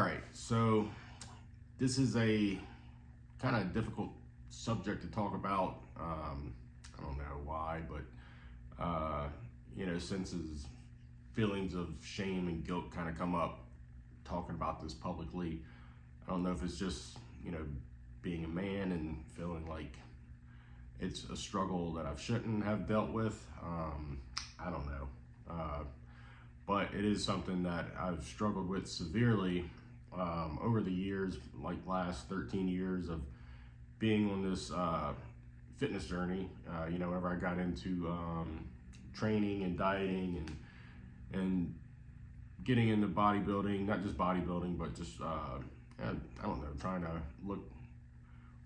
right, so this is a kind of difficult subject to talk about. I don't know why, but since feelings of shame and guilt kind of come up talking about this publicly. I don't know if it's just, being a man and feeling like it's a struggle that I shouldn't have dealt with. I don't know. But it is something that I've struggled with severely over the years, like last 13 years of being on this fitness journey. Whenever I got into training and dieting and getting into bodybuilding, not just bodybuilding, but just, I don't know, trying to look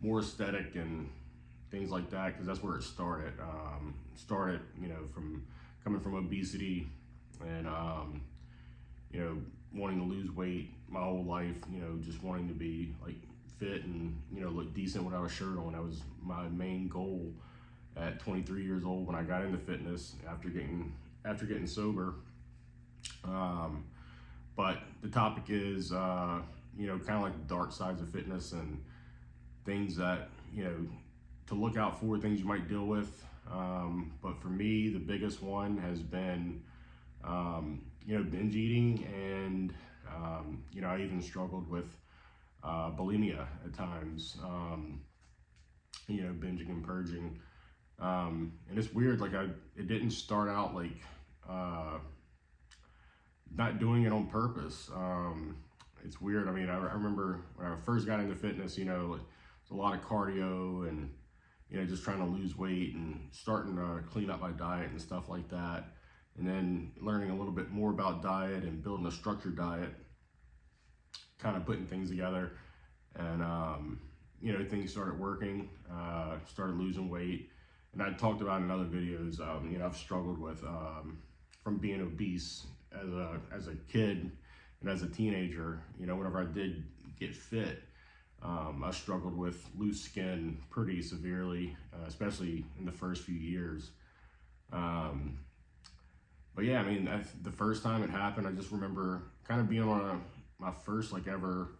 more aesthetic and things like that, because that's where it started. From coming from obesity and, wanting to lose weight my whole life, just wanting to be like fit and, look decent without a shirt on. That was my main goal at 23 years old when I got into fitness after getting sober. But the topic is, kind of like the dark sides of fitness and things that, to look out for, things you might deal with. But for me, the biggest one has been, binge eating, and, I even struggled with bulimia at times, binging and purging. And it's weird, like it didn't start out like not doing it on purpose. It's weird. I mean, I remember when I first got into fitness, it's a lot of cardio and, just trying to lose weight and starting to clean up my diet and stuff like that. And then learning a little bit more about diet and building a structured diet, kind of putting things together. And, things started working, started losing weight. And I talked about in other videos, I've struggled with, from being obese as a kid and as a teenager. Whenever I did get fit, I struggled with loose skin pretty severely, especially in the first few years. But yeah, I mean, the first time it happened, I just remember kind of being on my first ever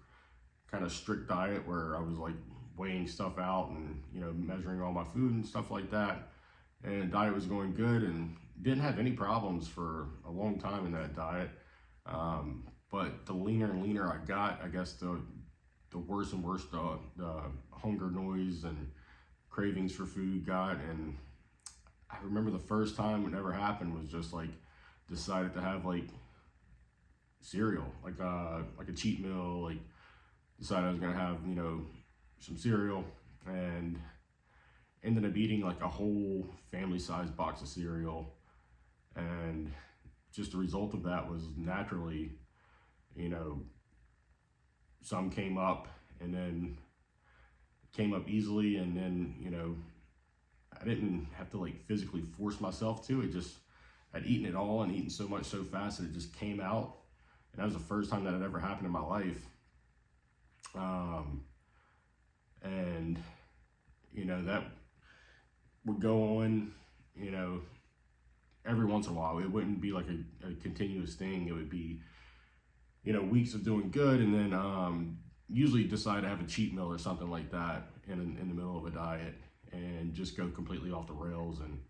kind of strict diet where I was like weighing stuff out and, measuring all my food and stuff like that. And the diet was going good and didn't have any problems for a long time in that diet. But the leaner and leaner I got, I guess the worse and worse the hunger noise and cravings for food got. And I remember the first time it ever happened was just decided to have cereal, like a cheat meal, decided I was gonna have, some cereal, and ended up eating a whole family-sized box of cereal. And just the result of that was naturally, some came up and then came up easily, and then, I didn't have to physically force myself to. I'd eaten it all and eaten so much so fast that it just came out. And that was the first time that had ever happened in my life. And, that would go on, every once in a while. It wouldn't be like a continuous thing. It would be, weeks of doing good, and then usually decide to have a cheat meal or something like that in the middle of a diet and just go completely off the rails. And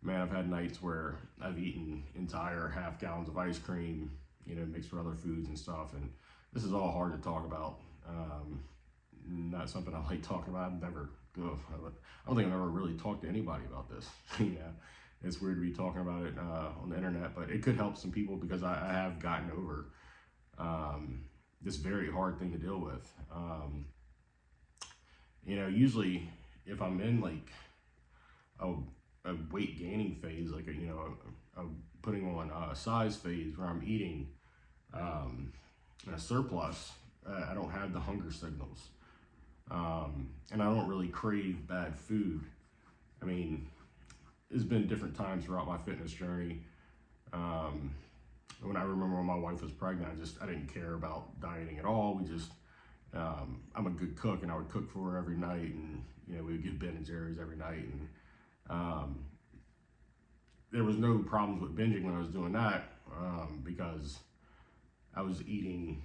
man, I've had nights where I've eaten entire half gallons of ice cream, mixed with other foods and stuff. And this is all hard to talk about. Not something I like talking about. I don't think I've ever really talked to anybody about this. It's weird to be talking about it on the internet, but it could help some people, because I have gotten over this very hard thing to deal with. Usually if I'm in a weight gaining phase, a putting on a size phase where I'm eating a surplus, I don't have the hunger signals. And I don't really crave bad food. I mean, there's been different times throughout my fitness journey. When I remember when my wife was pregnant, I didn't care about dieting at all. I'm a good cook, and I would cook for her every night, and we would get Ben and Jerry's every night, and there was no problems with binging when I was doing that, because I was eating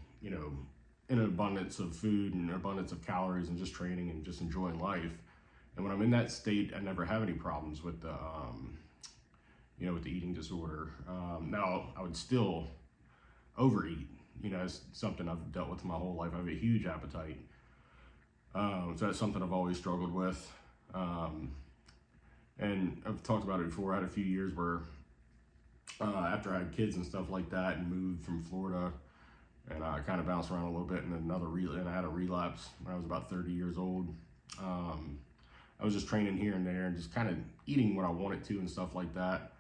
in an abundance of food and an abundance of calories and just training and just enjoying life. And when I'm in that state, I never have any problems with the, with the eating disorder. Now, I would still overeat. It's something I've dealt with my whole life. I have a huge appetite. So that's something I've always struggled with. And I've talked about it before. I had a few years where after I had kids and stuff like that and moved from Florida, and I kind of bounced around a little bit, and and I had a relapse when I was about 30 years old. I was just training here and there and just kind of eating what I wanted to and stuff like that.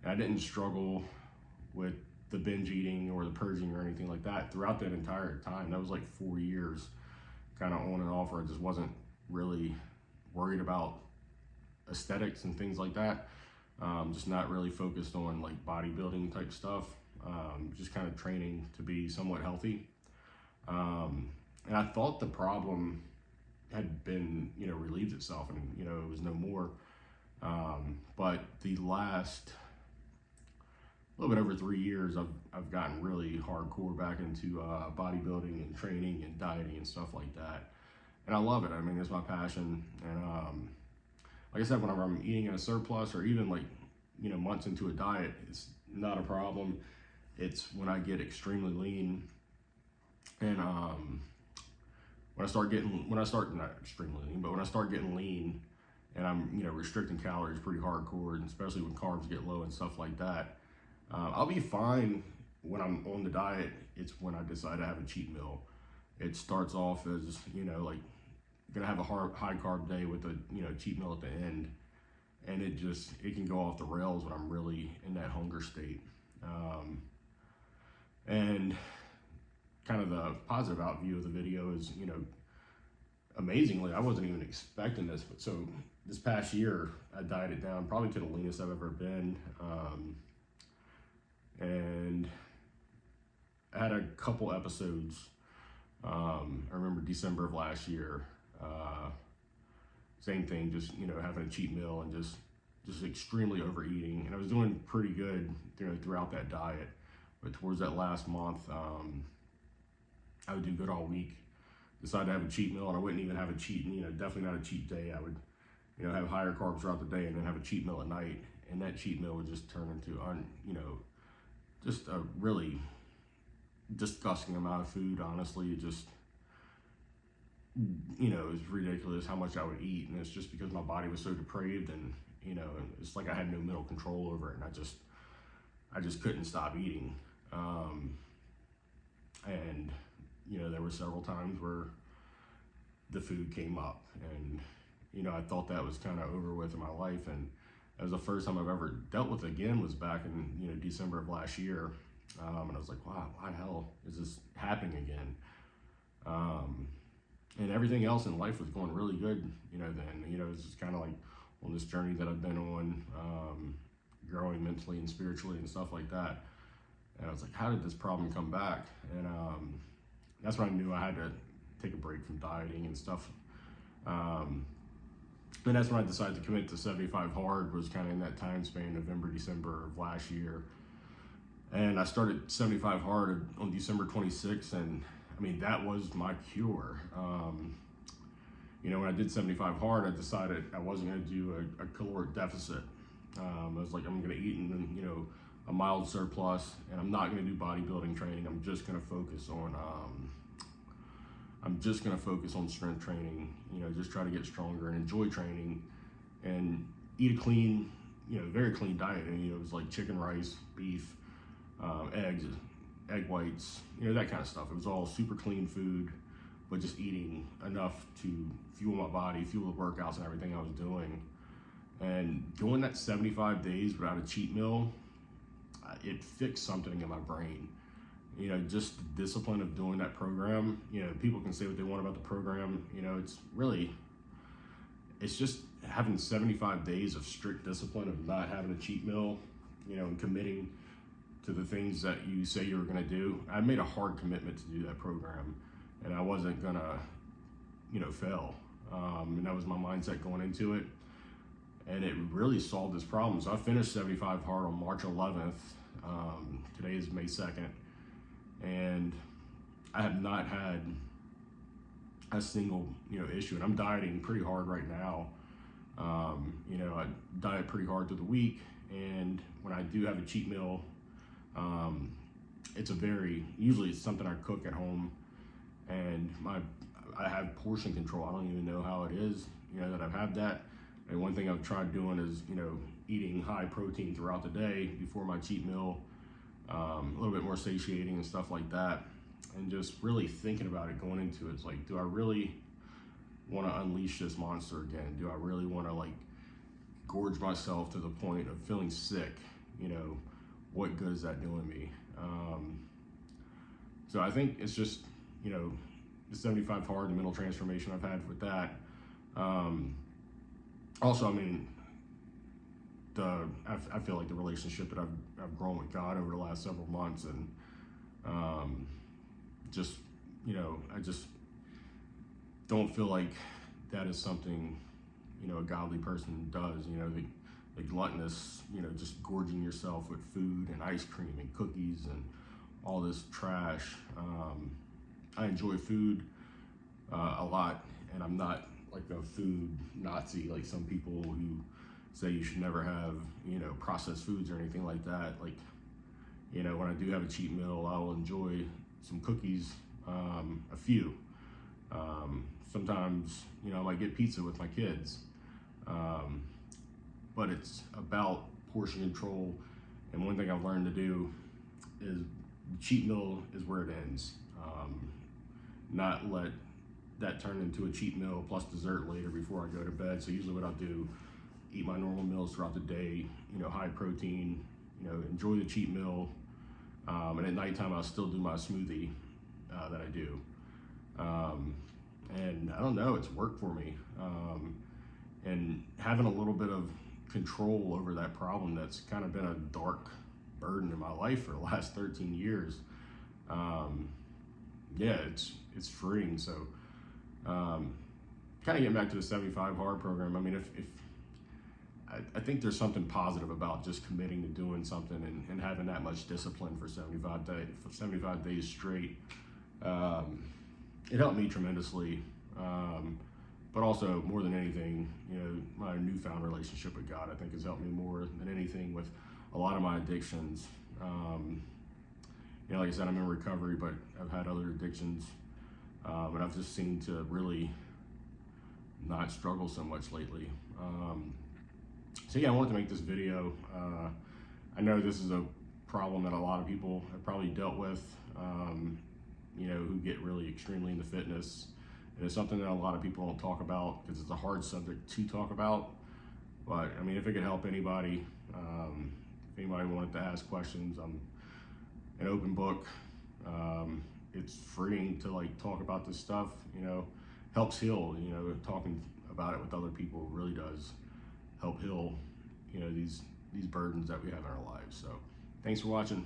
And I didn't struggle with the binge eating or the purging or anything like that throughout that entire time. That was like 4 years, kind of on and off, where I just wasn't really worried about aesthetics and things like that. Just not really focused on like bodybuilding type stuff. Just kind of training to be somewhat healthy. And I thought the problem had been, relieved itself, and, it was no more. But the last little bit over 3 years, I've gotten really hardcore back into bodybuilding and training and dieting and stuff like that. And I love it. I mean, it's my passion. And like I said, whenever I'm eating in a surplus or even like, months into a diet, it's not a problem. It's when I get extremely lean and when I start not extremely lean, but when I start getting lean and I'm, restricting calories pretty hardcore, and especially when carbs get low and stuff like that, I'll be fine when I'm on the diet. It's when I decide to have a cheat meal. It starts off as, like gonna have a high carb day with a, cheat meal at the end. And it can go off the rails when I'm really in that hunger state. And kind of the positive out view of the video is, amazingly, I wasn't even expecting this, but so this past year, I dieted down probably to the leanest I've ever been. And I had a couple episodes. I remember December of last year, same thing, just, having a cheat meal and just extremely overeating. And I was doing pretty good, throughout that diet. But towards that last month, I would do good all week, decide to have a cheat meal, and I wouldn't even have a cheat, definitely not a cheat day. I would, have higher carbs throughout the day and then have a cheat meal at night. And that cheat meal would just turn into, just a really disgusting amount of food, honestly. It just, it's ridiculous how much I would eat. And it's just because my body was so depraved, and, it's like I had no mental control over it. And I just couldn't stop eating. And, there were several times where the food came up, and, I thought that was kind of over with in my life. And that was the first time I've ever dealt with it again, was back in, December of last year. And I was like, wow, why the hell is this happening again? And everything else in life was going really good, then, it's just kind of like on this journey that I've been on, growing mentally and spiritually and stuff like that. And I was like, how did this problem come back? And that's when I knew I had to take a break from dieting and stuff. And that's when I decided to commit to 75 Hard, was kind of in that time span, November, December of last year. And I started 75 Hard on December 26th, and I mean, that was my cure. When I did 75 Hard, I decided I wasn't going to do a caloric deficit. I was like, I'm going to eat in, a mild surplus, and I'm not going to do bodybuilding training. I'm just going to focus on strength training, just try to get stronger and enjoy training and eat a clean, very clean diet. And, it was like chicken, rice, beef, eggs, egg whites, that kind of stuff. It was all super clean food, but just eating enough to fuel my body, fuel the workouts and everything I was doing. And doing that 75 days without a cheat meal, it fixed something in my brain. Just the discipline of doing that program. People can say what they want about the program. It's just having 75 days of strict discipline of not having a cheat meal, and committing to the things that you say you were going to do. I made a hard commitment to do that program, and I wasn't going to, fail. And that was my mindset going into it. And it really solved this problem. So I finished 75 Hard on March 11th. Today is May 2nd. And I have not had a single, issue, and I'm dieting pretty hard right now. I diet pretty hard through the week, and when I do have a cheat meal, usually it's something I cook at home, and I have portion control. I don't even know how it is, that I've had that. And one thing I've tried doing is, eating high protein throughout the day before my cheat meal, a little bit more satiating and stuff like that. And just really thinking about it going into it. It's like, do I really want to unleash this monster again? Do I really want to gorge myself to the point of feeling sick? What good is that doing me? So I think it's just, the 75 hard, the mental transformation I've had with that. Also, I mean, I feel like the relationship that I've grown with God over the last several months, and I just don't feel like that is something, a godly person does. The gluttonous, just gorging yourself with food and ice cream and cookies and all this trash. I enjoy food a lot, and I'm not like a food Nazi like some people who say you should never have, processed foods or anything like that. When I do have a cheat meal, I'll enjoy some cookies, a few. Sometimes, I might get pizza with my kids. But it's about portion control. And one thing I've learned to do is the cheat meal is where it ends. Not let that turn into a cheat meal plus dessert later before I go to bed. So usually what I'll do, eat my normal meals throughout the day, high protein, enjoy the cheat meal. And at nighttime, I'll still do my smoothie that I do. And I don't know, it's worked for me. And having a little bit of control over that problem that's kind of been a dark burden in my life for the last 13 years. It's freeing. So kind of getting back to the 75 hard program. I mean, I think there's something positive about just committing to doing something and having that much discipline for 75 days straight. It helped me tremendously. But also, more than anything, my newfound relationship with God, I think, has helped me more than anything with a lot of my addictions. Like I said, I'm in recovery, but I've had other addictions, and I've just seemed to really not struggle so much lately. So yeah, I wanted to make this video. I know this is a problem that a lot of people have probably dealt with, who get really extremely into fitness. And it's something that a lot of people don't talk about because it's a hard subject to talk about. But I mean, if it could help anybody, if anybody wanted to ask questions, I'm an open book. It's freeing to talk about this stuff, helps heal, talking about it with other people really does help heal, these burdens that we have in our lives. So thanks for watching.